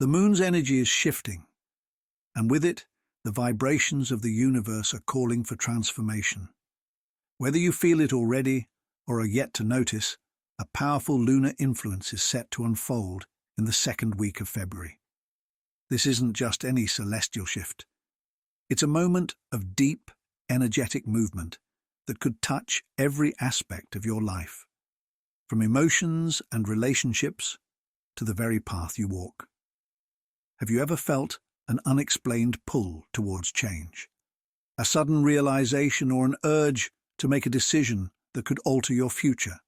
The moon's energy is shifting, and with it, the vibrations of the universe are calling for transformation. Whether you feel it already or are yet to notice, a powerful lunar influence is set to unfold in the second week of February. This isn't just any celestial shift. It's a moment of deep, energetic movement that could touch every aspect of your life, from emotions and relationships to the very path you walk. Have you ever felt an unexplained pull towards change? A sudden realization or an urge to make a decision that could alter your future?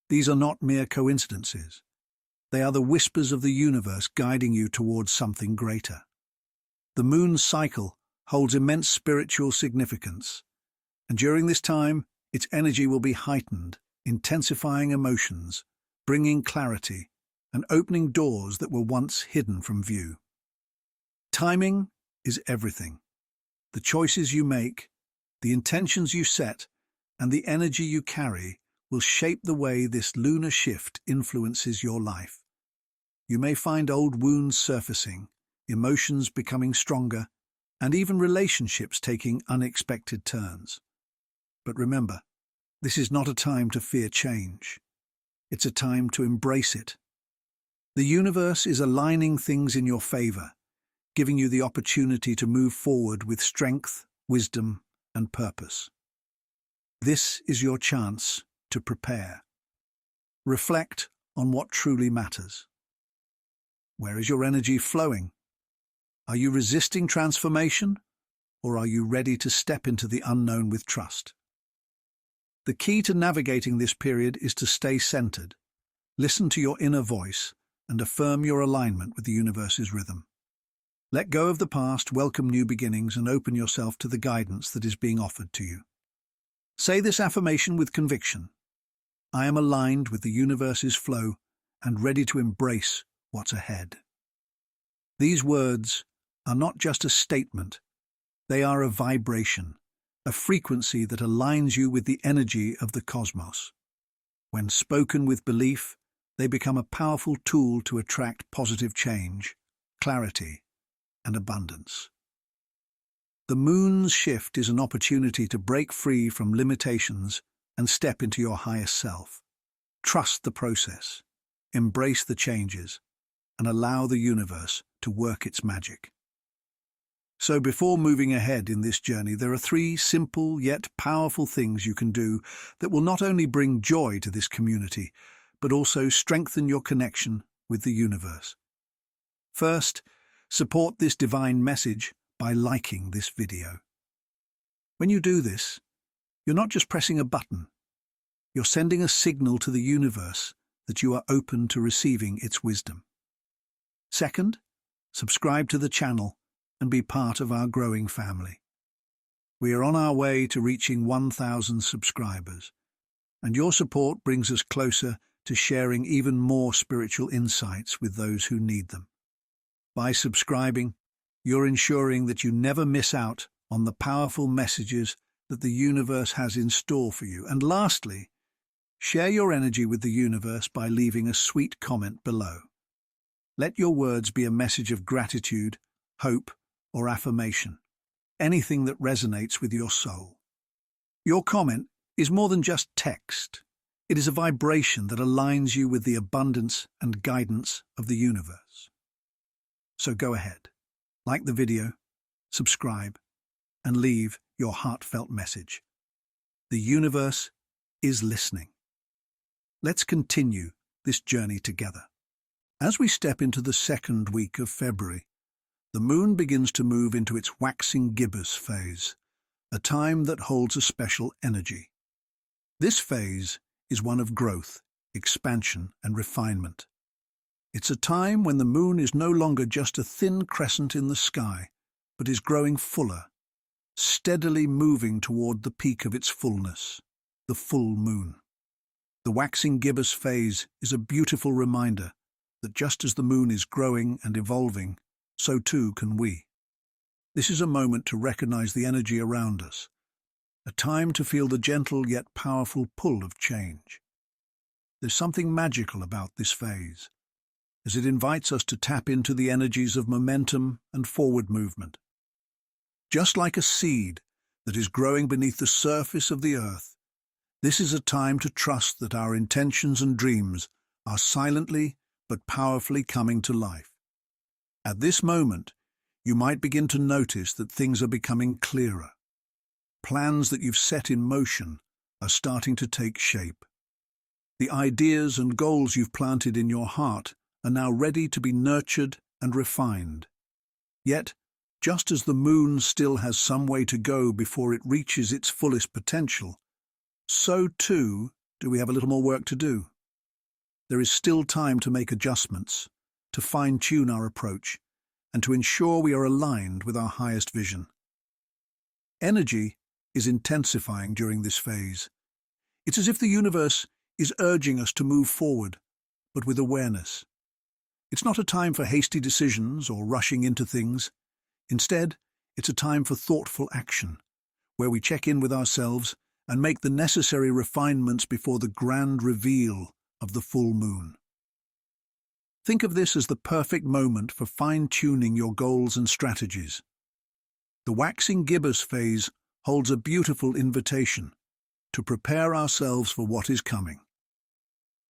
These are not mere coincidences. They are the whispers of the universe guiding you towards something greater. The moon's cycle holds immense spiritual significance, and during this time, its energy will be heightened, intensifying emotions, bringing clarity, and opening doors that were once hidden from view. Timing is everything. The choices you make, the intentions you set, and the energy you carry will shape the way this lunar shift influences your life. You may find old wounds surfacing, emotions becoming stronger, and even relationships taking unexpected turns. But remember, this is not a time to fear change. It's a time to embrace it. The universe is aligning things in your favor, giving you the opportunity to move forward with strength, wisdom, and purpose. This is your chance to prepare. Reflect on what truly matters. Where is your energy flowing? Are you resisting transformation, or are you ready to step into the unknown with trust? The key to navigating this period is to stay centered, listen to your inner voice, and affirm your alignment with the universe's rhythm. Let go of the past, welcome new beginnings, and open yourself to the guidance that is being offered to you. Say this affirmation with conviction. I am aligned with the universe's flow and ready to embrace what's ahead. These words are not just a statement, they are a vibration, a frequency that aligns you with the energy of the cosmos. When spoken with belief, they become a powerful tool to attract positive change, clarity, and abundance. The moon's shift is an opportunity to break free from limitations and step into your highest self. Trust the process, embrace the changes, and allow the universe to work its magic. So before moving ahead in this journey, there are 3 simple yet powerful things you can do that will not only bring joy to this community, but also strengthen your connection with the universe. First, support this divine message by liking this video. When you do this, you're not just pressing a button, you're sending a signal to the universe that you are open to receiving its wisdom. Second, subscribe to the channel and be part of our growing family. We are on our way to reaching 1,000 subscribers, and your support brings us closer to sharing even more spiritual insights with those who need them. By subscribing, you're ensuring that you never miss out on the powerful messages that the universe has in store for you. And lastly, share your energy with the universe by leaving a sweet comment below. Let your words be a message of gratitude, hope, or affirmation, anything that resonates with your soul. Your comment is more than just text. It is a vibration that aligns you with the abundance and guidance of the universe. So go ahead, like the video, subscribe, and leave your heartfelt message. The universe is listening. Let's continue this journey together. As we step into the second week of February, the moon begins to move into its waxing gibbous phase, a time that holds a special energy. This phase is one of growth, expansion, and refinement. It's a time when the moon is no longer just a thin crescent in the sky, but is growing fuller, steadily moving toward the peak of its fullness, the full moon. The waxing gibbous phase is a beautiful reminder that just as the moon is growing and evolving, so too can we. This is a moment to recognize the energy around us, a time to feel the gentle yet powerful pull of change. There's something magical about this phase, as it invites us to tap into the energies of momentum and forward movement. Just like a seed that is growing beneath the surface of the earth, this is a time to trust that our intentions and dreams are silently but powerfully coming to life. At this moment, you might begin to notice that things are becoming clearer. Plans that you've set in motion are starting to take shape. The ideas and goals you've planted in your heart are now ready to be nurtured and refined. Yet, just as the moon still has some way to go before it reaches its fullest potential, so too do we have a little more work to do. There is still time to make adjustments, to fine-tune our approach, and to ensure we are aligned with our highest vision. Energy is intensifying during this phase. It's as if the universe is urging us to move forward, but with awareness. It's not a time for hasty decisions or rushing into things. Instead, it's a time for thoughtful action, where we check in with ourselves and make the necessary refinements before the grand reveal of the full moon. Think of this as the perfect moment for fine-tuning your goals and strategies. The waxing gibbous phase holds a beautiful invitation to prepare ourselves for what is coming.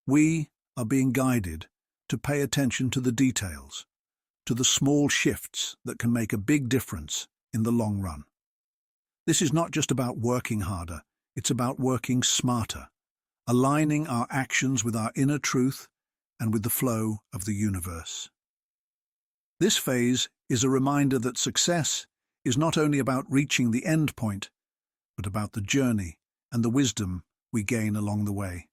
We are being guided to pay attention to the details, to the small shifts that can make a big difference in the long run. This is not just about working harder, it's about working smarter, aligning our actions with our inner truth and with the flow of the universe. This phase is a reminder that success is not only about reaching the end point, but about the journey and the wisdom we gain along the way.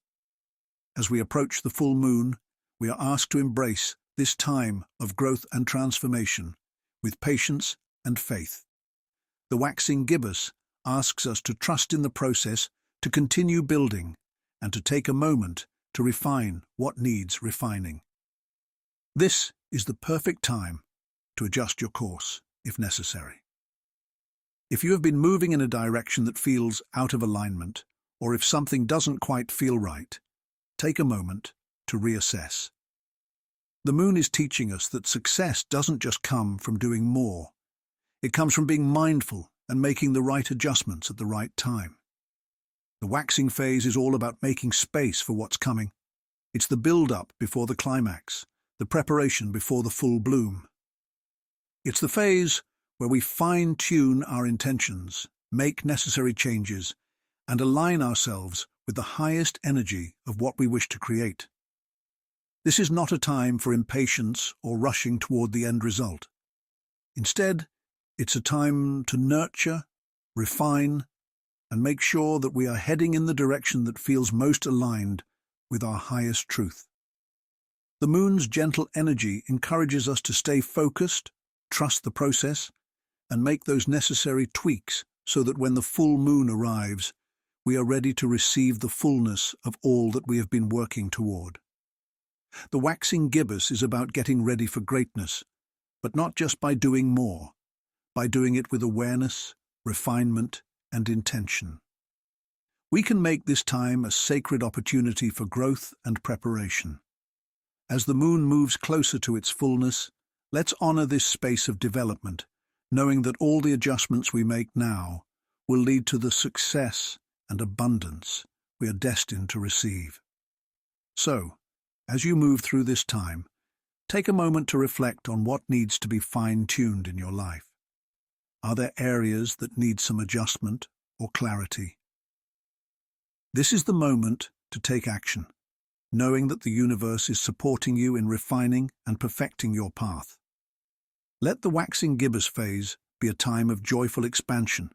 As we approach the full moon, we are asked to embrace this time of growth and transformation with patience and faith. The waxing gibbous asks us to trust in the process, to continue building, and to take a moment to refine what needs refining. This is the perfect time to adjust your course, if necessary. If you have been moving in a direction that feels out of alignment, or if something doesn't quite feel right, take a moment to reassess. The moon is teaching us that success doesn't just come from doing more. It comes from being mindful and making the right adjustments at the right time. The waxing phase is all about making space for what's coming. It's the build-up before the climax, the preparation before the full bloom. It's the phase where we fine-tune our intentions, make necessary changes, and align ourselves with the highest energy of what we wish to create. This is not a time for impatience or rushing toward the end result. Instead, it's a time to nurture, refine, and make sure that we are heading in the direction that feels most aligned with our highest truth. The moon's gentle energy encourages us to stay focused, trust the process, and make those necessary tweaks so that when the full moon arrives, we are ready to receive the fullness of all that we have been working toward. The waxing gibbous is about getting ready for greatness, but not just by doing more, by doing it with awareness, refinement, and intention. We can make this time a sacred opportunity for growth and preparation. As the moon moves closer to its fullness, let's honor this space of development, knowing that all the adjustments we make now will lead to the success and abundance we are destined to receive. So, as you move through this time, take a moment to reflect on what needs to be fine-tuned in your life. Are there areas that need some adjustment or clarity? This is the moment to take action, knowing that the universe is supporting you in refining and perfecting your path. Let the waxing gibbous phase be a time of joyful expansion,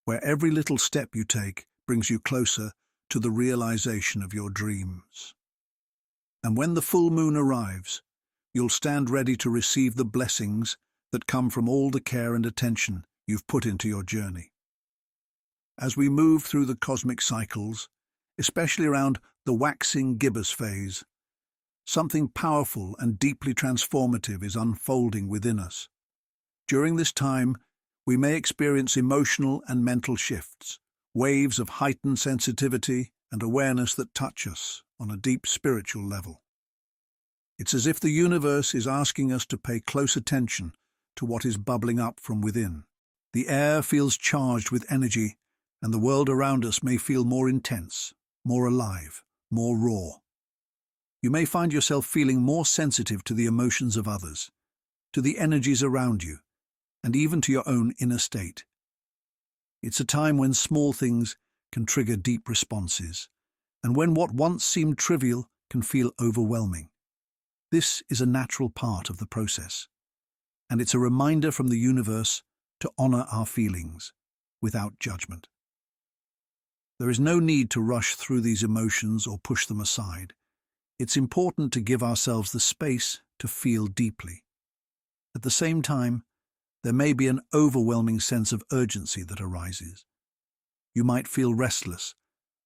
where every little step you take brings you closer to the realization of your dreams. And when the full moon arrives, you'll stand ready to receive the blessings that come from all the care and attention you've put into your journey. As we move through the cosmic cycles, especially around the waxing gibbous phase, something powerful and deeply transformative is unfolding within us. During this time, we may experience emotional and mental shifts, waves of heightened sensitivity and awareness that touch us on a deep spiritual level. It's as if the universe is asking us to pay close attention to what is bubbling up from within. The air feels charged with energy, and the world around us may feel more intense, more alive, more raw. You may find yourself feeling more sensitive to the emotions of others, to the energies around you, and even to your own inner state. It's a time when small things can trigger deep responses, and when what once seemed trivial can feel overwhelming. This is a natural part of the process, and it's a reminder from the universe to honor our feelings without judgment. There is no need to rush through these emotions or push them aside. It's important to give ourselves the space to feel deeply. At the same time, there may be an overwhelming sense of urgency that arises. You might feel restless,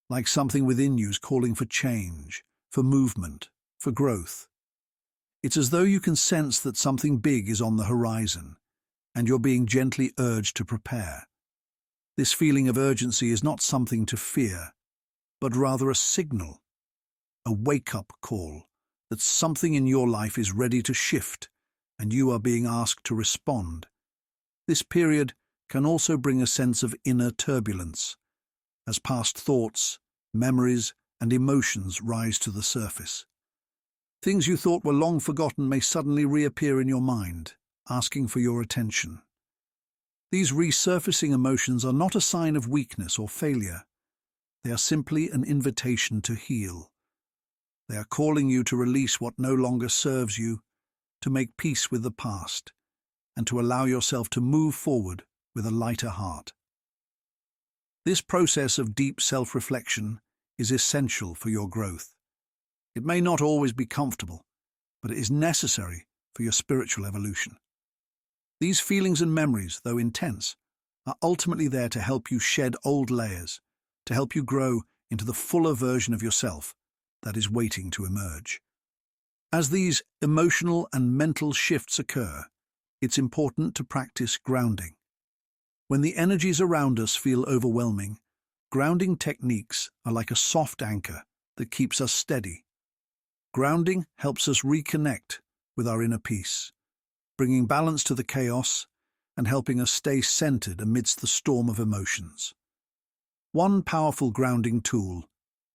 like something within you is calling for change, for movement, for growth. It's as though you can sense that something big is on the horizon, and you're being gently urged to prepare. This feeling of urgency is not something to fear, but rather a signal, a wake-up call that something in your life is ready to shift, and you are being asked to respond. This period can also bring a sense of inner turbulence, as past thoughts, memories, and emotions rise to the surface. Things you thought were long forgotten may suddenly reappear in your mind, asking for your attention. These resurfacing emotions are not a sign of weakness or failure. They are simply an invitation to heal. They are calling you to release what no longer serves you, to make peace with the past, and to allow yourself to move forward with a lighter heart. This process of deep self-reflection is essential for your growth. It may not always be comfortable, but it is necessary for your spiritual evolution. These feelings and memories, though intense, are ultimately there to help you shed old layers, to help you grow into the fuller version of yourself that is waiting to emerge. As these emotional and mental shifts occur, it's important to practice grounding. When the energies around us feel overwhelming, grounding techniques are like a soft anchor that keeps us steady. Grounding helps us reconnect with our inner peace, bringing balance to the chaos and helping us stay centered amidst the storm of emotions. One powerful grounding tool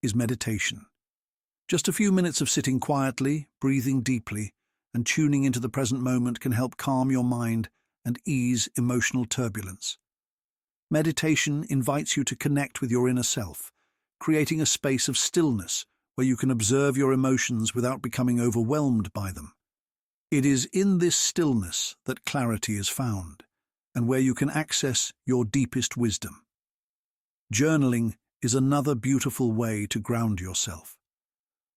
is meditation. Just a few minutes of sitting quietly, breathing deeply, and tuning into the present moment can help calm your mind and ease emotional turbulence. Meditation invites you to connect with your inner self, creating a space of stillness where you can observe your emotions without becoming overwhelmed by them. It is in this stillness that clarity is found, and where you can access your deepest wisdom. Journaling is another beautiful way to ground yourself.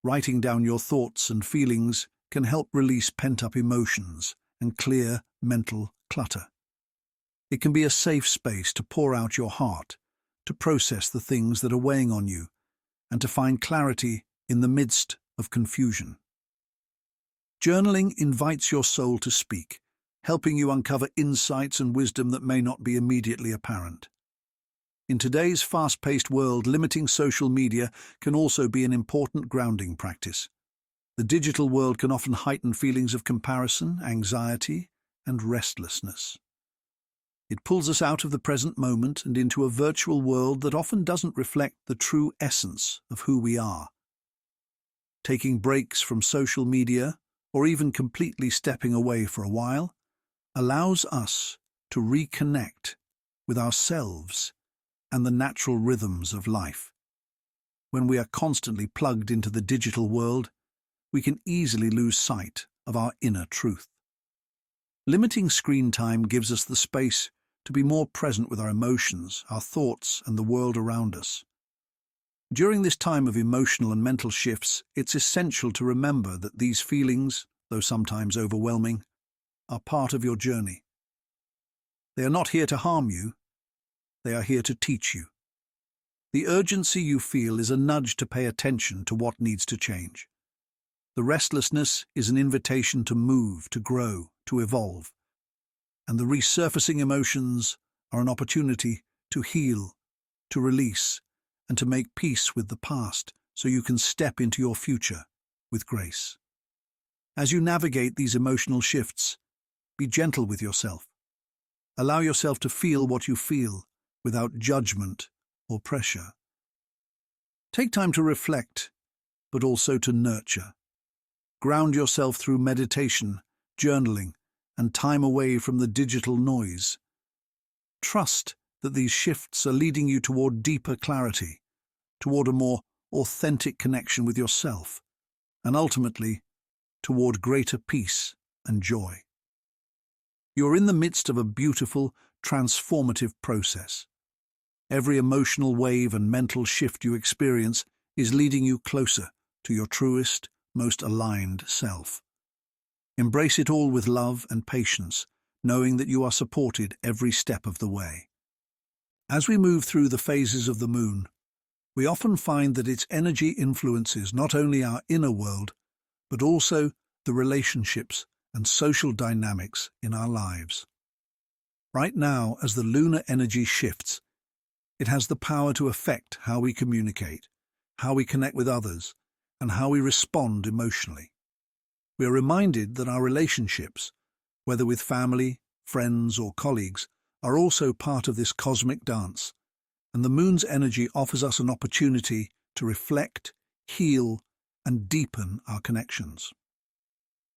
Writing down your thoughts and feelings can help release pent-up emotions and clear mental clutter. It can be a safe space to pour out your heart, to process the things that are weighing on you, and to find clarity in the midst of confusion. Journaling invites your soul to speak, helping you uncover insights and wisdom that may not be immediately apparent. In today's fast-paced world, limiting social media can also be an important grounding practice. The digital world can often heighten feelings of comparison, anxiety, and restlessness. It pulls us out of the present moment and into a virtual world that often doesn't reflect the true essence of who we are. Taking breaks from social media, or even completely stepping away for a while, allows us to reconnect with ourselves and the natural rhythms of life. When we are constantly plugged into the digital world, we can easily lose sight of our inner truth. Limiting screen time gives us the space to be more present with our emotions, our thoughts, and the world around us. During this time of emotional and mental shifts, it's essential to remember that these feelings, though sometimes overwhelming, are part of your journey. They are not here to harm you, they are here to teach you. The urgency you feel is a nudge to pay attention to what needs to change. The restlessness is an invitation to move, to grow, to evolve. And the resurfacing emotions are an opportunity to heal, to release, and to make peace with the past so you can step into your future with grace. As you navigate these emotional shifts, be gentle with yourself. Allow yourself to feel what you feel without judgment or pressure. Take time to reflect, but also to nurture. Ground yourself through meditation, journaling, and time away from the digital noise. Trust that these shifts are leading you toward deeper clarity, toward a more authentic connection with yourself, and ultimately, toward greater peace and joy. You're in the midst of a beautiful, transformative process. Every emotional wave and mental shift you experience is leading you closer to your truest, most aligned self. Embrace it all with love and patience, knowing that you are supported every step of the way. As we move through the phases of the moon, we often find that its energy influences not only our inner world, but also the relationships and social dynamics in our lives. Right now, as the lunar energy shifts, it has the power to affect how we communicate, how we connect with others, and how we respond emotionally. We are reminded that our relationships, whether with family, friends, or colleagues, are also part of this cosmic dance, and the moon's energy offers us an opportunity to reflect, heal, and deepen our connections.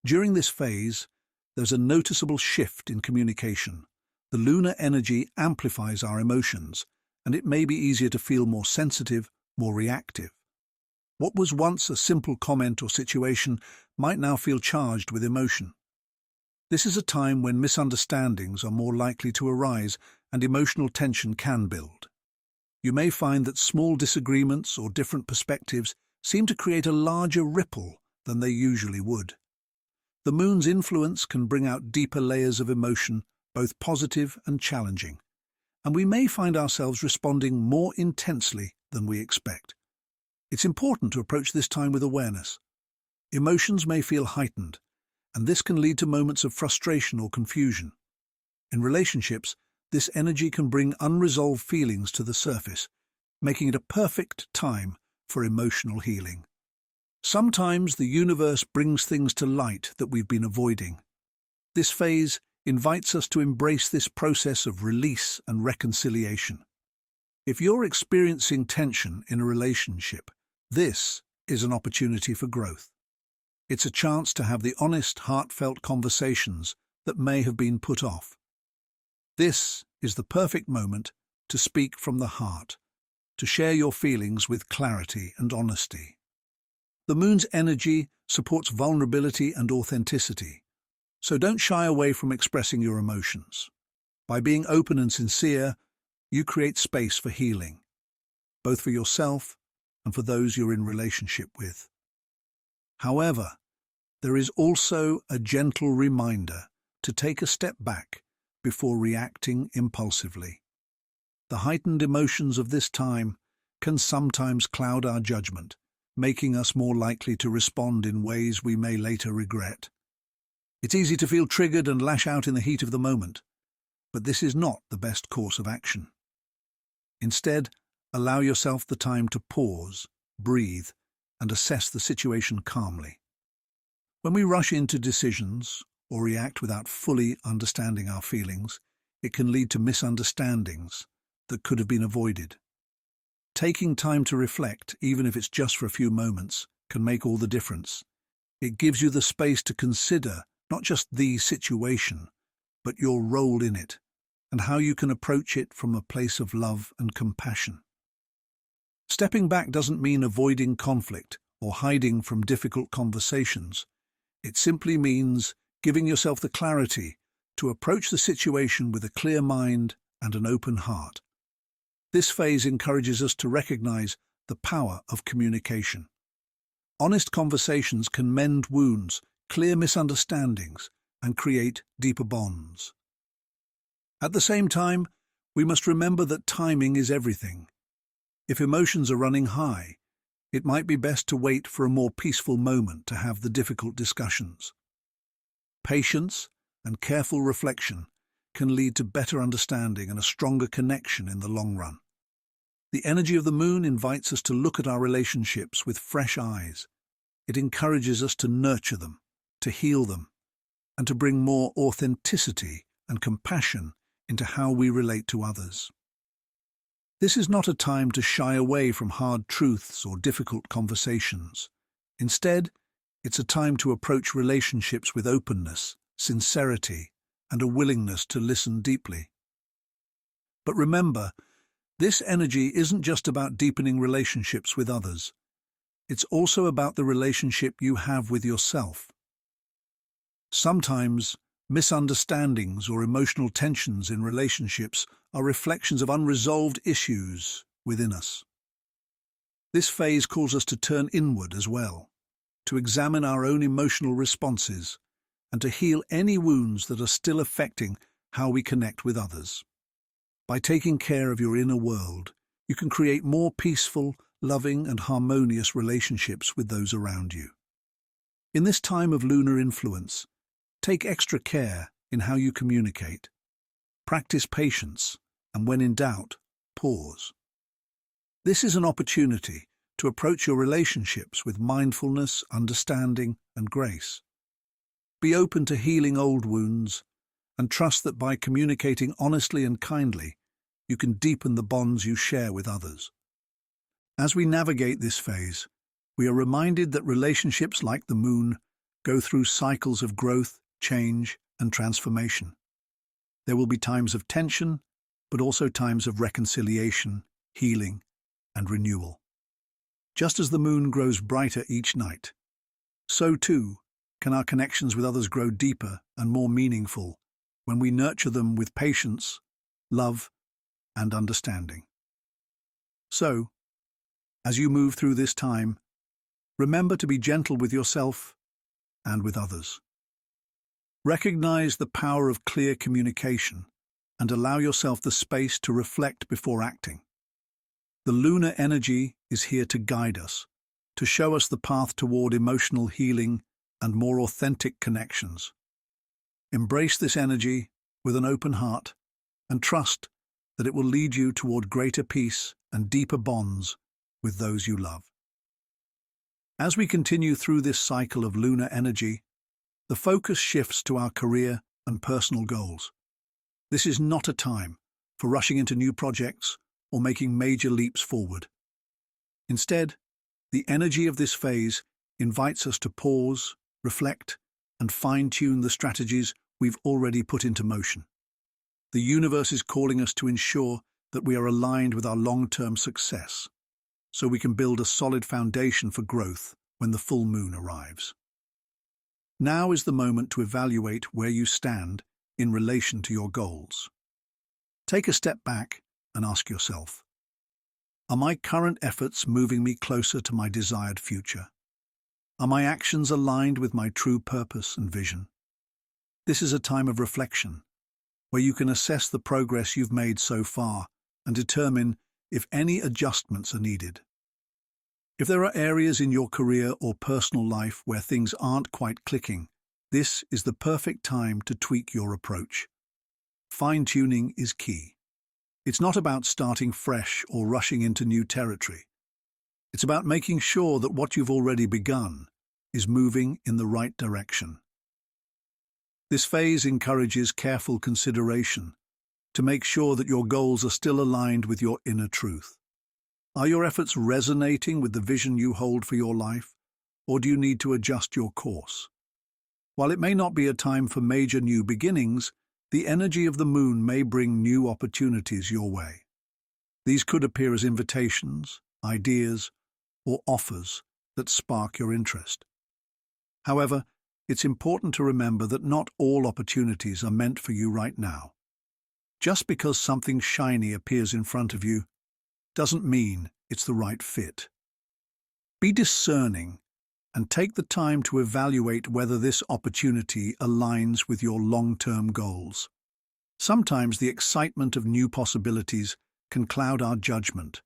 During this phase, there's a noticeable shift in communication. The lunar energy amplifies our emotions, and it may be easier to feel more sensitive, more reactive. What was once a simple comment or situation might now feel charged with emotion. This is a time when misunderstandings are more likely to arise and emotional tension can build. You may find that small disagreements or different perspectives seem to create a larger ripple than they usually would. The moon's influence can bring out deeper layers of emotion, both positive and challenging, and we may find ourselves responding more intensely than we expect. It's important to approach this time with awareness. Emotions may feel heightened, and this can lead to moments of frustration or confusion. In relationships, this energy can bring unresolved feelings to the surface, making it a perfect time for emotional healing. Sometimes the universe brings things to light that we've been avoiding. This phase invites us to embrace this process of release and reconciliation. If you're experiencing tension in a relationship, this is an opportunity for growth. It's a chance to have the honest, heartfelt conversations that may have been put off. This is the perfect moment to speak from the heart, to share your feelings with clarity and honesty. The moon's energy supports vulnerability and authenticity, so don't shy away from expressing your emotions. By being open and sincere, you create space for healing, both for yourself and for those you're in relationship with. However, there is also a gentle reminder to take a step back before reacting impulsively. The heightened emotions of this time can sometimes cloud our judgment, making us more likely to respond in ways we may later regret. It's easy to feel triggered and lash out in the heat of the moment, but this is not the best course of action. Instead, allow yourself the time to pause, breathe, and assess the situation calmly. When we rush into decisions or react without fully understanding our feelings, it can lead to misunderstandings that could have been avoided. Taking time to reflect, even if it's just for a few moments, can make all the difference. It gives you the space to consider not just the situation, but your role in it, and how you can approach it from a place of love and compassion. Stepping back doesn't mean avoiding conflict or hiding from difficult conversations. It simply means giving yourself the clarity to approach the situation with a clear mind and an open heart. This phase encourages us to recognize the power of communication. Honest conversations can mend wounds, clear misunderstandings, and create deeper bonds. At the same time, we must remember that timing is everything. If emotions are running high, it might be best to wait for a more peaceful moment to have the difficult discussions. Patience and careful reflection can lead to better understanding and a stronger connection in the long run. The energy of the moon invites us to look at our relationships with fresh eyes. It encourages us to nurture them, to heal them, and to bring more authenticity and compassion into how we relate to others. This is not a time to shy away from hard truths or difficult conversations. Instead, it's a time to approach relationships with openness, sincerity, and a willingness to listen deeply. But remember, this energy isn't just about deepening relationships with others. It's also about the relationship you have with yourself. Sometimes, misunderstandings or emotional tensions in relationships are reflections of unresolved issues within us. This phase calls us to turn inward as well, to examine our own emotional responses, and to heal any wounds that are still affecting how we connect with others. By taking care of your inner world, you can create more peaceful, loving, and harmonious relationships with those around you. In this time of lunar influence, take extra care in how you communicate. Practice patience, and when in doubt, pause. This is an opportunity to approach your relationships with mindfulness, understanding, and grace. Be open to healing old wounds, and trust that by communicating honestly and kindly, you can deepen the bonds you share with others. As we navigate this phase, we are reminded that relationships like the moon go through cycles of growth, change, and transformation. There will be times of tension, but also times of reconciliation, healing, and renewal. Just as the moon grows brighter each night, so too can our connections with others grow deeper and more meaningful when we nurture them with patience, love, and understanding. So, as you move through this time, remember to be gentle with yourself and with others. Recognize the power of clear communication and allow yourself the space to reflect before acting. The lunar energy is here to guide us, to show us the path toward emotional healing and more authentic connections. Embrace this energy with an open heart and trust that it will lead you toward greater peace and deeper bonds with those you love. As we continue through this cycle of lunar energy, the focus shifts to our career and personal goals. This is not a time for rushing into new projects or making major leaps forward. Instead, the energy of this phase invites us to pause, reflect, and fine-tune the strategies we've already put into motion. The universe is calling us to ensure that we are aligned with our long-term success, so we can build a solid foundation for growth when the full moon arrives. Now is the moment to evaluate where you stand in relation to your goals. Take a step back and ask yourself, are my current efforts moving me closer to my desired future? Are my actions aligned with my true purpose and vision? This is a time of reflection, where you can assess the progress you've made so far and determine if any adjustments are needed. If there are areas in your career or personal life where things aren't quite clicking, this is the perfect time to tweak your approach. Fine-tuning is key. It's not about starting fresh or rushing into new territory. It's about making sure that what you've already begun is moving in the right direction. This phase encourages careful consideration to make sure that your goals are still aligned with your inner truth. Are your efforts resonating with the vision you hold for your life, or do you need to adjust your course? While it may not be a time for major new beginnings, the energy of the moon may bring new opportunities your way. These could appear as invitations, ideas, or offers that spark your interest. However, it's important to remember that not all opportunities are meant for you right now. Just because something shiny appears in front of you doesn't mean it's the right fit. Be discerning and take the time to evaluate whether this opportunity aligns with your long-term goals. Sometimes the excitement of new possibilities can cloud our judgment,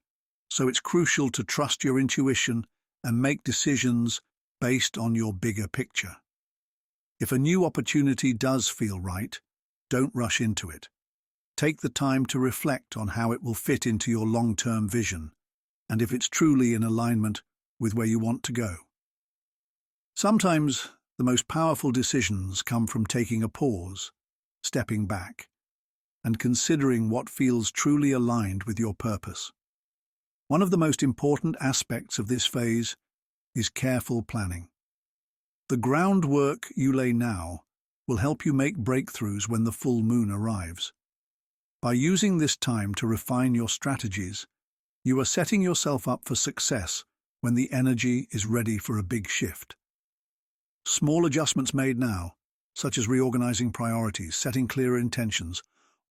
so it's crucial to trust your intuition and make decisions based on your bigger picture. If a new opportunity does feel right, don't rush into it. Take the time to reflect on how it will fit into your long-term vision, and if it's truly in alignment with where you want to go. Sometimes The most powerful decisions come from taking a pause, stepping back, and considering what feels truly aligned with your purpose. One of the most important aspects of this phase is careful planning. The groundwork you lay now will help you make breakthroughs when the full moon arrives. By using this time to refine your strategies, you are setting yourself up for success when the energy is ready for a big shift. Small adjustments made now, such as reorganizing priorities, setting clearer intentions,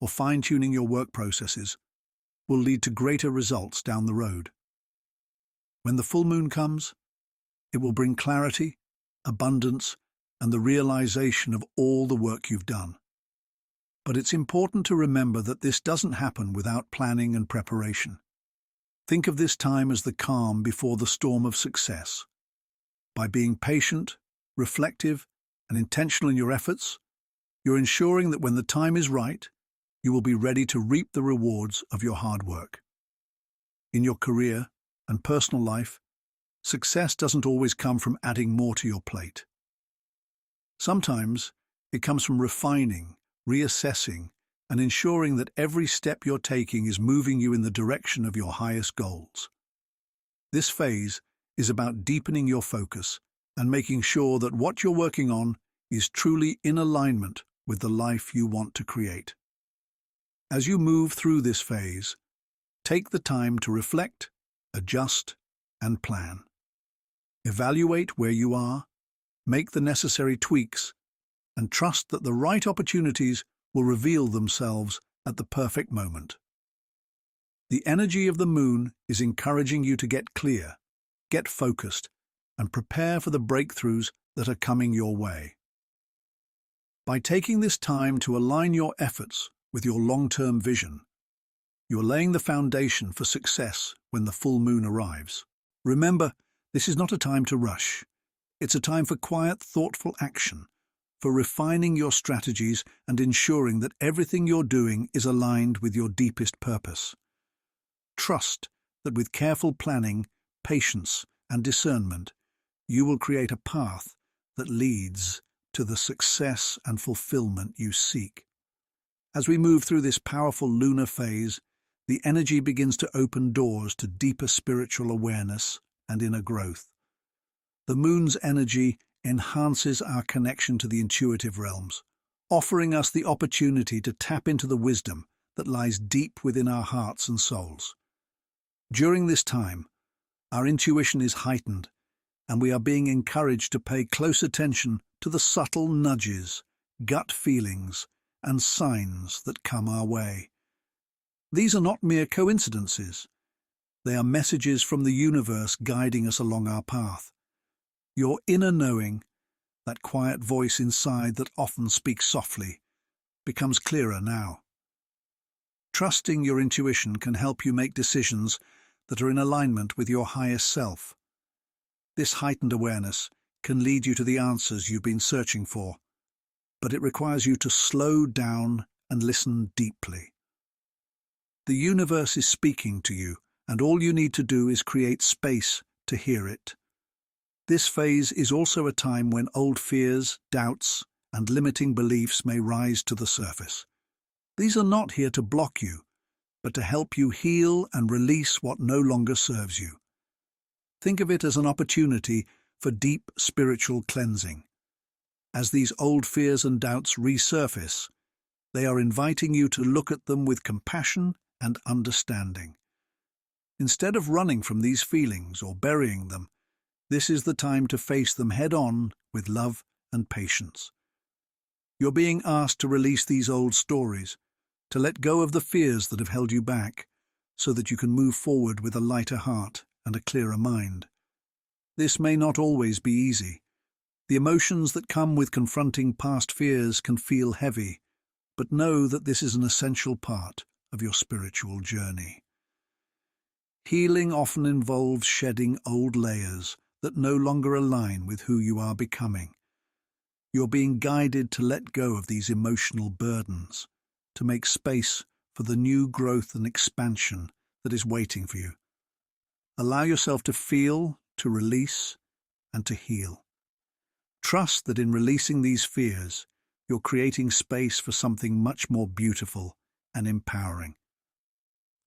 or fine-tuning your work processes, will lead to greater results down the road. When the full moon comes, it will bring clarity, abundance, and the realization of all the work you've done. But it's important to remember that this doesn't happen without planning and preparation. Think of this time as the calm before the storm of success. By being patient, reflective, and intentional in your efforts, you're ensuring that when the time is right, you will be ready to reap the rewards of your hard work. In your career and personal life, success doesn't always come from adding more to your plate. Sometimes it comes from refining, reassessing, and ensuring that every step you're taking is moving you in the direction of your highest goals. This phase is about deepening your focus and making sure that what you're working on is truly in alignment with the life you want to create. As you move through this phase, take the time to reflect, adjust, and plan. Evaluate where you are, make the necessary tweaks, and trust that the right opportunities will reveal themselves at the perfect moment. The energy of the moon is encouraging you to get clear, get focused, and prepare for the breakthroughs that are coming your way. By taking this time to align your efforts with your long-term vision, you are laying the foundation for success when the full moon arrives. Remember, this is not a time to rush. It's a time for quiet, thoughtful action, for refining your strategies and ensuring that everything you're doing is aligned with your deepest purpose. Trust that with careful planning, patience, and discernment, you will create a path that leads to the success and fulfillment you seek. As we move through this powerful lunar phase, the energy begins to open doors to deeper spiritual awareness and inner growth. The moon's energy enhances our connection to the intuitive realms, offering us the opportunity to tap into the wisdom that lies deep within our hearts and souls. During this time, our intuition is heightened, and we are being encouraged to pay close attention to the subtle nudges, gut feelings, and signs that come our way. These are not mere coincidences. They are messages from the universe guiding us along our path. Your inner knowing, that quiet voice inside that often speaks softly, becomes clearer now. Trusting your intuition can help you make decisions that are in alignment with your highest self. This heightened awareness can lead you to the answers you've been searching for, but it requires you to slow down and listen deeply. The universe is speaking to you, and all you need to do is create space to hear it. This phase is also a time when old fears, doubts, and limiting beliefs may rise to the surface. These are not here to block you, but to help you heal and release what no longer serves you. Think of it as an opportunity for deep spiritual cleansing. As these old fears and doubts resurface, they are inviting you to look at them with compassion and understanding. Instead of running from these feelings or burying them, this is the time to face them head-on with love and patience. You're being asked to release these old stories, to let go of the fears that have held you back, so that you can move forward with a lighter heart and a clearer mind. This may not always be easy. The emotions that come with confronting past fears can feel heavy, but know that this is an essential part of your spiritual journey. Healing often involves shedding old layers that no longer align with who you are becoming. You're being guided to let go of these emotional burdens, to make space for the new growth and expansion that is waiting for you. Allow yourself to feel, to release, and to heal. Trust that in releasing these fears, you're creating space for something much more beautiful and empowering.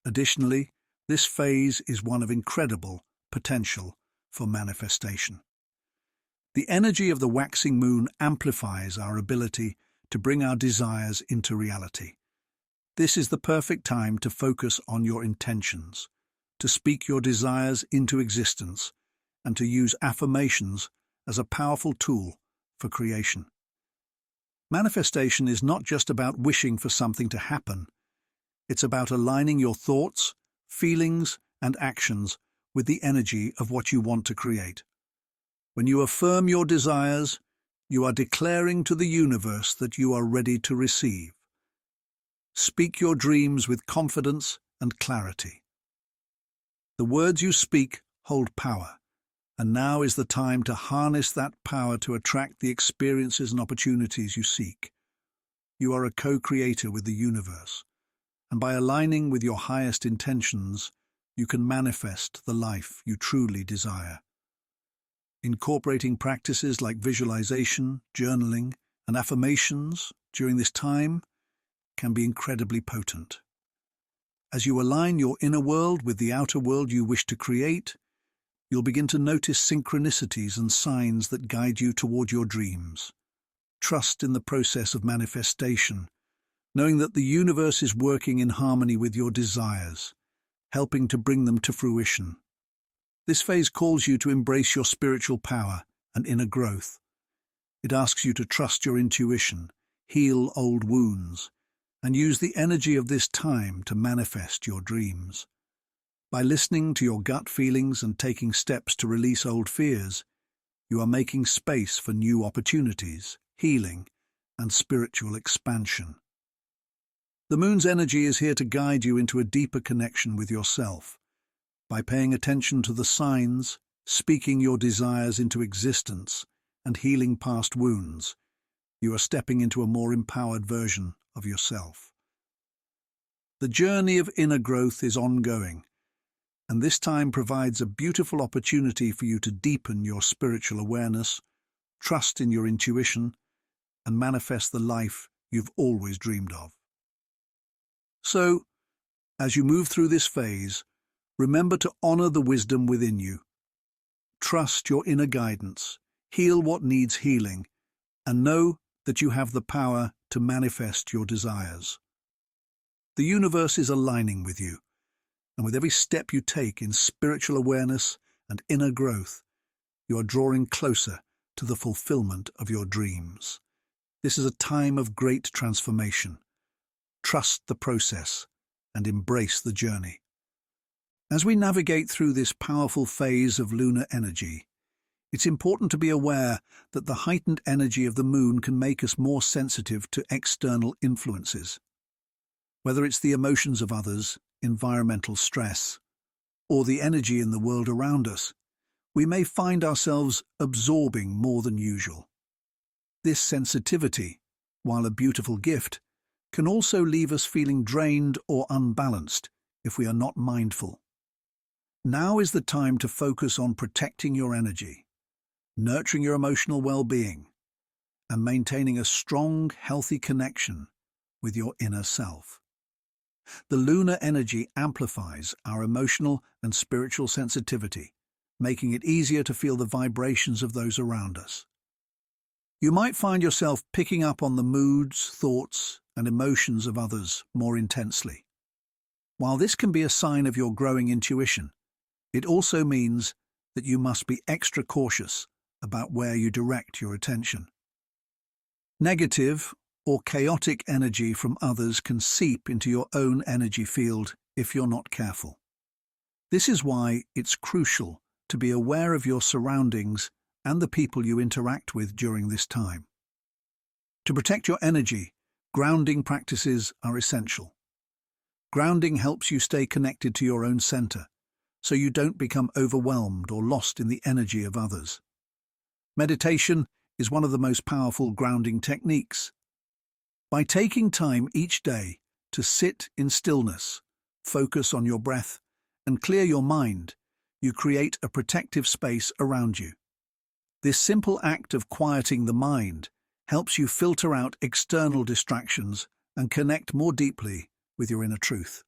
Additionally, this phase is one of incredible potential for manifestation. The energy of the waxing moon amplifies our ability to bring our desires into reality. This is the perfect time to focus on your intentions, to speak your desires into existence, and to use affirmations as a powerful tool for creation. Manifestation is not just about wishing for something to happen. It's about aligning your thoughts, feelings, and actions with the energy of what you want to create. When you affirm your desires, you are declaring to the universe that you are ready to receive. Speak your dreams with confidence and clarity. The words you speak hold power, and now is the time to harness that power to attract the experiences and opportunities you seek. You are a co-creator with the universe, and by aligning with your highest intentions, you can manifest the life you truly desire. Incorporating practices like visualization, journaling, and affirmations during this time can be incredibly potent. As you align your inner world with the outer world you wish to create, you'll begin to notice synchronicities and signs that guide you toward your dreams. Trust in the process of manifestation, knowing that the universe is working in harmony with your desires, helping to bring them to fruition. This phase calls you to embrace your spiritual power and inner growth. It asks you to trust your intuition, heal old wounds, and use the energy of this time to manifest your dreams. By listening to your gut feelings and taking steps to release old fears, you are making space for new opportunities, healing, and spiritual expansion. The moon's energy is here to guide you into a deeper connection with yourself. By paying attention to the signs, speaking your desires into existence, and healing past wounds, you are stepping into a more empowered version of yourself. The journey of inner growth is ongoing, and this time provides a beautiful opportunity for you to deepen your spiritual awareness, trust in your intuition, and manifest the life you've always dreamed of. So, as you move through this phase, remember to honor the wisdom within you. Trust your inner guidance, heal what needs healing, and know that you have the power to manifest your desires. The universe is aligning with you, and with every step you take in spiritual awareness and inner growth, you are drawing closer to the fulfillment of your dreams. This is a time of great transformation. Trust the process and embrace the journey. As we navigate through this powerful phase of lunar energy, it's important to be aware that the heightened energy of the moon can make us more sensitive to external influences. Whether it's the emotions of others, environmental stress, or the energy in the world around us, we may find ourselves absorbing more than usual. This sensitivity, while a beautiful gift, can also leave us feeling drained or unbalanced if we are not mindful. Now is the time to focus on protecting your energy, nurturing your emotional well-being, and maintaining a strong, healthy connection with your inner self. The lunar energy amplifies our emotional and spiritual sensitivity, making it easier to feel the vibrations of those around us. You might find yourself picking up on the moods, thoughts, and emotions of others more intensely. While this can be a sign of your growing intuition, it also means that you must be extra cautious about where you direct your attention. Negative or chaotic energy from others can seep into your own energy field if you're not careful. This is why it's crucial to be aware of your surroundings and the people you interact with during this time. To protect your energy, grounding practices are essential. Grounding helps you stay connected to your own center, so you don't become overwhelmed or lost in the energy of others. Meditation is one of the most powerful grounding techniques. By taking time each day to sit in stillness, focus on your breath, and clear your mind, you create a protective space around you. This simple act of quieting the mind helps you filter out external distractions and connect more deeply with your inner truth.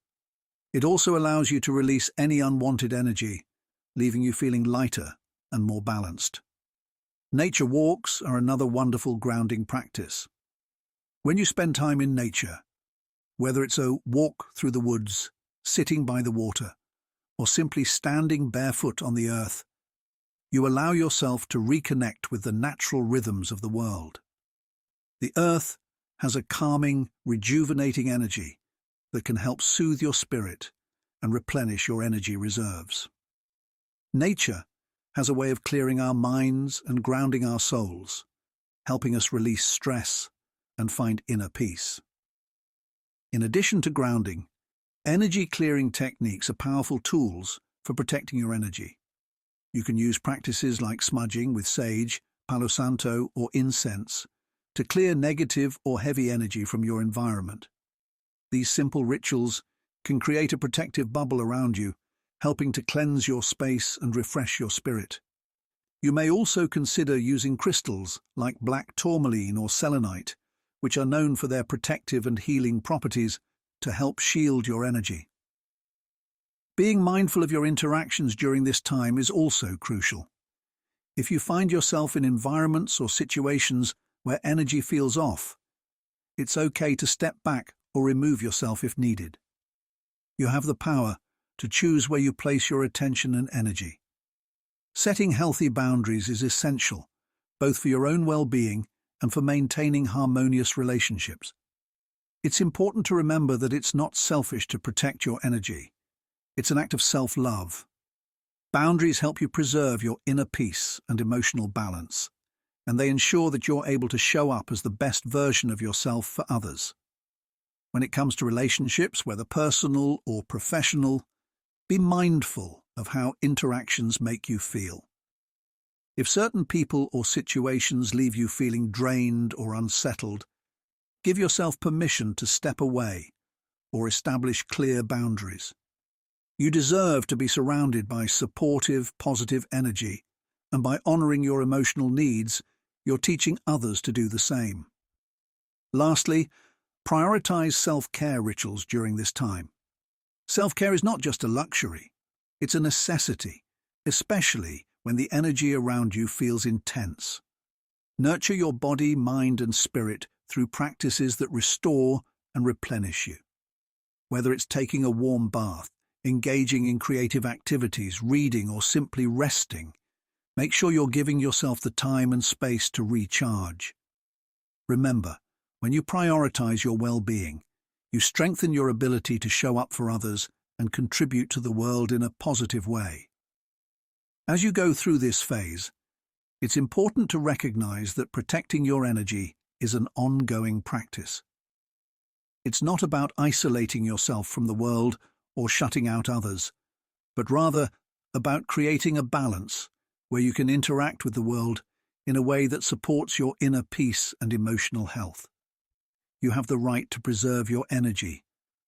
It also allows you to release any unwanted energy, leaving you feeling lighter and more balanced. Nature walks are another wonderful grounding practice. When you spend time in nature, whether it's a walk through the woods, sitting by the water, or simply standing barefoot on the earth, you allow yourself to reconnect with the natural rhythms of the world. The earth has a calming, rejuvenating energy that can help soothe your spirit and replenish your energy reserves. Nature has a way of clearing our minds and grounding our souls, helping us release stress and find inner peace. In addition to grounding, energy-clearing techniques are powerful tools for protecting your energy. You can use practices like smudging with sage, palo santo, or incense to clear negative or heavy energy from your environment. These simple rituals can create a protective bubble around you, helping to cleanse your space and refresh your spirit. You may also consider using crystals like black tourmaline or selenite, which are known for their protective and healing properties, to help shield your energy. Being mindful of your interactions during this time is also crucial. If you find yourself in environments or situations where energy feels off, it's okay to step back or remove yourself if needed. You have the power to choose where you place your attention and energy. Setting healthy boundaries is essential, both for your own well-being and for maintaining harmonious relationships. It's important to remember that it's not selfish to protect your energy. It's an act of self-love. Boundaries help you preserve your inner peace and emotional balance, and they ensure that you're able to show up as the best version of yourself for others. When it comes to relationships, whether personal or professional, be mindful of how interactions make you feel. If certain people or situations leave you feeling drained or unsettled, give yourself permission to step away or establish clear boundaries. You deserve to be surrounded by supportive, positive energy, and by honoring your emotional needs, you're teaching others to do the same. Lastly, prioritize self-care rituals during this time. Self-care is not just a luxury, it's a necessity, especially when the energy around you feels intense. Nurture your body, mind, and spirit through practices that restore and replenish you. Whether it's taking a warm bath, engaging in creative activities, reading, or simply resting, make sure you're giving yourself the time and space to recharge. Remember, when you prioritize your well-being, you strengthen your ability to show up for others and contribute to the world in a positive way. As you go through this phase, it's important to recognize that protecting your energy is an ongoing practice. It's not about isolating yourself from the world or shutting out others, but rather about creating a balance where you can interact with the world in a way that supports your inner peace and emotional health. You have the right to preserve your energy,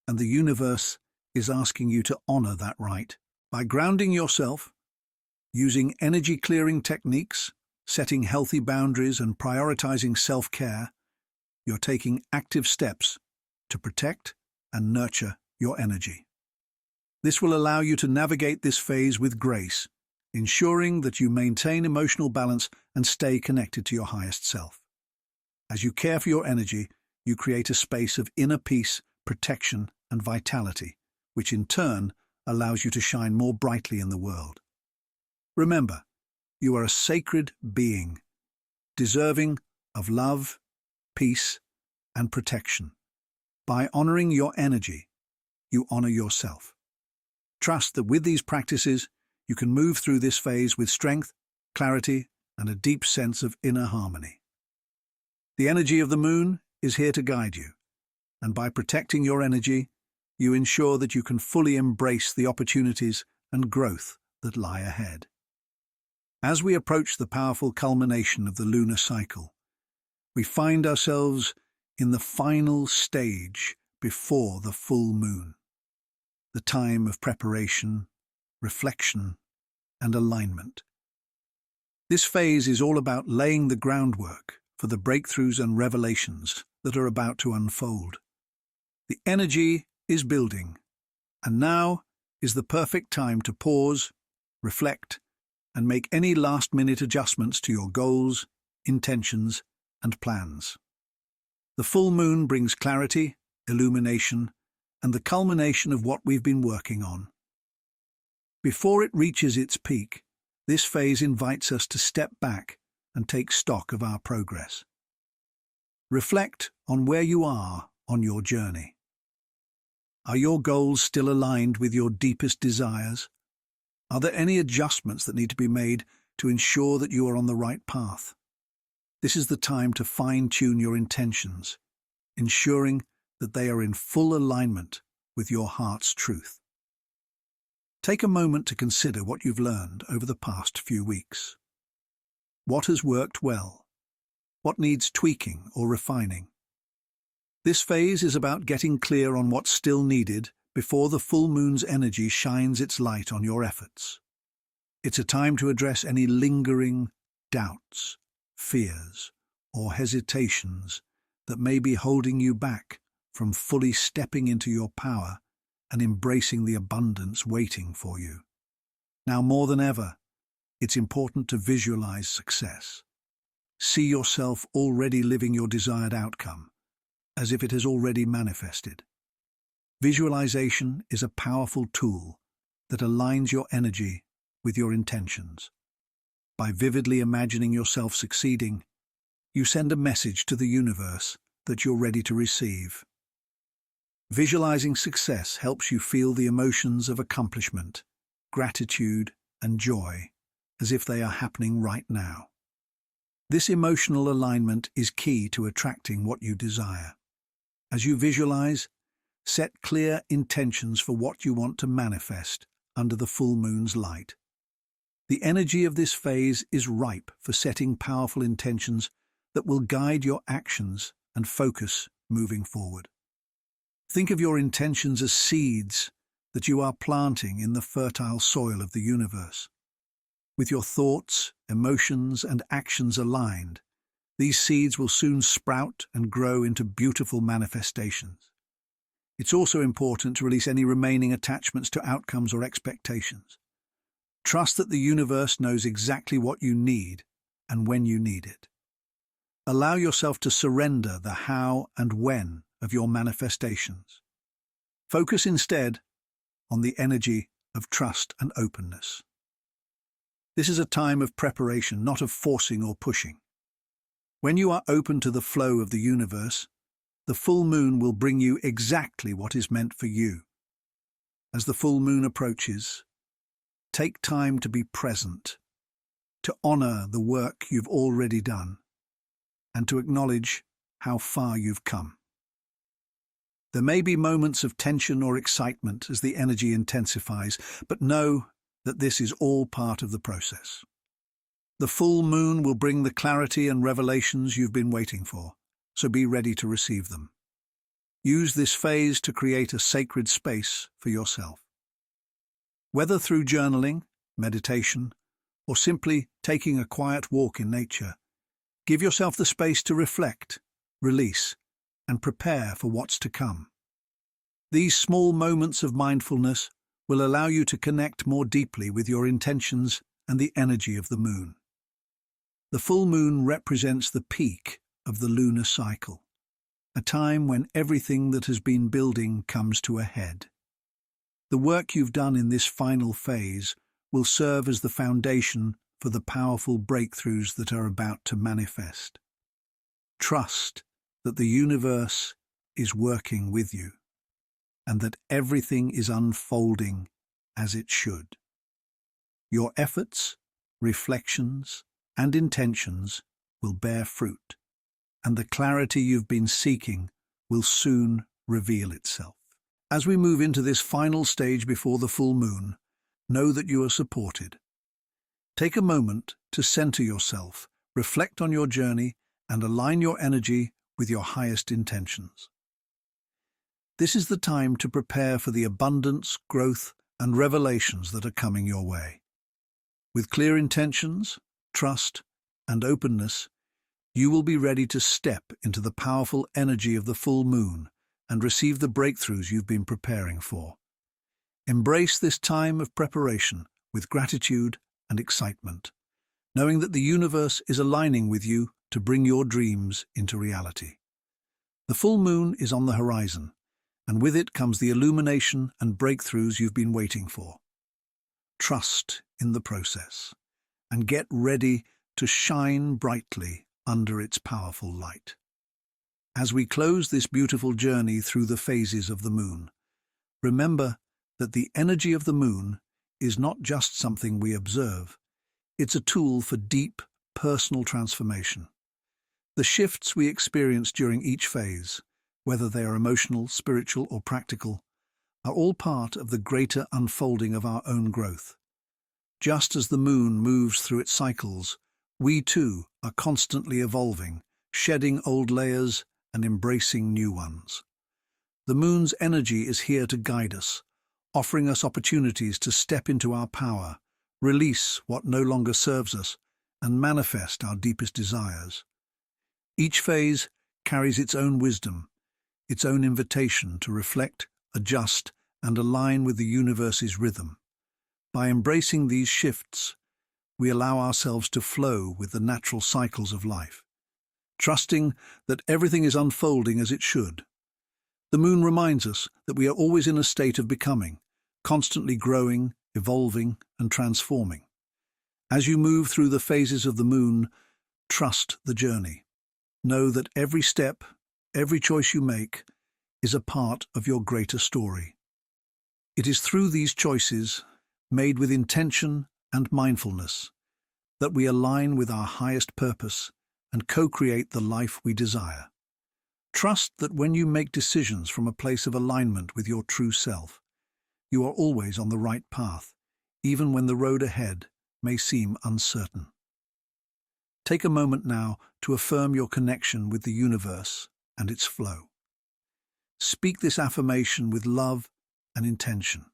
and the universe is asking you to honor that right. By grounding yourself, using energy-clearing techniques, setting healthy boundaries, and prioritizing self-care, you're taking active steps to protect and nurture your energy. This will allow you to navigate this phase with grace, ensuring that you maintain emotional balance and stay connected to your highest self. As you care for your energy, you create a space of inner peace, protection, and vitality, which in turn allows you to shine more brightly in the world. Remember, you are a sacred being, deserving of love, peace, and protection. By honoring your energy, you honor yourself. Trust that with these practices, you can move through this phase with strength, clarity, and a deep sense of inner harmony. The energy of the moon is here to guide you, and by protecting your energy, you ensure that you can fully embrace the opportunities and growth that lie ahead. As we approach the powerful culmination of the lunar cycle, we find ourselves in the final stage before the full moon, the time of preparation, reflection, and alignment. This phase is all about laying the groundwork for the breakthroughs and revelations that are about to unfold. The energy is building, and now is the perfect time to pause, reflect, and make any last-minute adjustments to your goals, intentions, and plans. The full moon brings clarity, illumination, and the culmination of what we've been working on. Before it reaches its peak, this phase invites us to step back and take stock of our progress. Reflect on where you are on your journey. Are your goals still aligned with your deepest desires? Are there any adjustments that need to be made to ensure that you are on the right path? This is the time to fine-tune your intentions, ensuring that they are in full alignment with your heart's truth. Take a moment to consider what you've learned over the past few weeks. What has worked well? What needs tweaking or refining? This phase is about getting clear on what's still needed before the full moon's energy shines its light on your efforts. It's a time to address any lingering doubts, fears, or hesitations that may be holding you back from fully stepping into your power and embracing the abundance waiting for you. Now more than ever, it's important to visualize success. See yourself already living your desired outcome, as if it has already manifested. Visualization is a powerful tool that aligns your energy with your intentions. By vividly imagining yourself succeeding, you send a message to the universe that you're ready to receive. Visualizing success helps you feel the emotions of accomplishment, gratitude, and joy, as if they are happening right now. This emotional alignment is key to attracting what you desire. As you visualize, set clear intentions for what you want to manifest under the full moon's light. The energy of this phase is ripe for setting powerful intentions that will guide your actions and focus moving forward. Think of your intentions as seeds that you are planting in the fertile soil of the universe. With your thoughts, emotions, and actions aligned, these seeds will soon sprout and grow into beautiful manifestations. It's also important to release any remaining attachments to outcomes or expectations. Trust that the universe knows exactly what you need and when you need it. Allow yourself to surrender the how and when of your manifestations. Focus instead on the energy of trust and openness. This is a time of preparation, not of forcing or pushing. When you are open to the flow of the universe, the full moon will bring you exactly what is meant for you. As the full moon approaches, take time to be present, to honor the work you've already done, and to acknowledge how far you've come. There may be moments of tension or excitement as the energy intensifies, but know that this is all part of the process. The full moon will bring the clarity and revelations you've been waiting for, so be ready to receive them. Use this phase to create a sacred space for yourself. Whether through journaling, meditation, or simply taking a quiet walk in nature, give yourself the space to reflect, release, and prepare for what's to come. These small moments of mindfulness will allow you to connect more deeply with your intentions and the energy of the moon. The full moon represents the peak of the lunar cycle, a time when everything that has been building comes to a head. The work you've done in this final phase will serve as the foundation for the powerful breakthroughs that are about to manifest. Trust that the universe is working with you, and that everything is unfolding as it should. Your efforts, reflections, and intentions will bear fruit, and the clarity you've been seeking will soon reveal itself. As we move into this final stage before the full moon, know that you are supported. Take a moment to center yourself, reflect on your journey, and align your energy with your highest intentions. This is the time to prepare for the abundance, growth, and revelations that are coming your way. With clear intentions, trust, and openness, you will be ready to step into the powerful energy of the full moon and receive the breakthroughs you've been preparing for. Embrace this time of preparation with gratitude and excitement, knowing that the universe is aligning with you to bring your dreams into reality. The full moon is on the horizon, and with it comes the illumination and breakthroughs you've been waiting for. Trust in the process, and get ready to shine brightly under its powerful light. As we close this beautiful journey through the phases of the moon, remember that the energy of the moon is not just something we observe, it's a tool for deep, personal transformation. The shifts we experience during each phase, whether they are emotional, spiritual, or practical, are all part of the greater unfolding of our own growth. Just as the moon moves through its cycles, we too are constantly evolving, shedding old layers and embracing new ones. The moon's energy is here to guide us, offering us opportunities to step into our power, release what no longer serves us, and manifest our deepest desires. Each phase carries its own wisdom, its own invitation to reflect, adjust, and align with the universe's rhythm. By embracing these shifts, we allow ourselves to flow with the natural cycles of life, trusting that everything is unfolding as it should. The moon reminds us that we are always in a state of becoming, constantly growing, evolving, and transforming. As you move through the phases of the moon, trust the journey. Know that every step, every choice you make, is a part of your greater story. It is through these choices, made with intention and mindfulness, that we align with our highest purpose and co-create the life we desire. Trust that when you make decisions from a place of alignment with your true self, you are always on the right path, even when the road ahead may seem uncertain. Take a moment now to affirm your connection with the universe and its flow. Speak this affirmation with love and intention.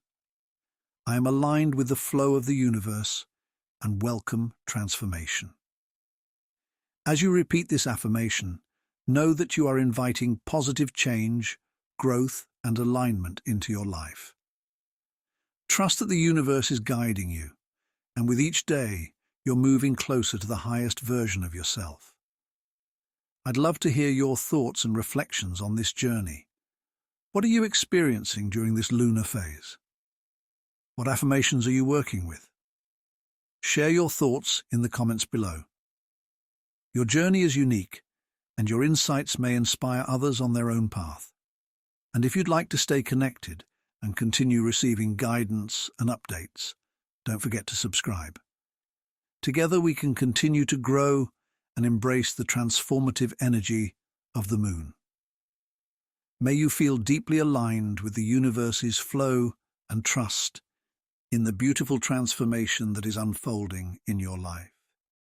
I am aligned with the flow of the universe and welcome transformation. As you repeat this affirmation, know that you are inviting positive change, growth, and alignment into your life. Trust that the universe is guiding you, and with each day, you're moving closer to the highest version of yourself. I'd love to hear your thoughts and reflections on this journey. What are you experiencing during this lunar phase? What affirmations are you working with? Share your thoughts in the comments below. Your journey is unique, and your insights may inspire others on their own path. And if you'd like to stay connected and continue receiving guidance and updates, don't forget to subscribe. Together we can continue to grow and embrace the transformative energy of the moon. May you feel deeply aligned with the universe's flow and trust in the beautiful transformation that is unfolding in your life.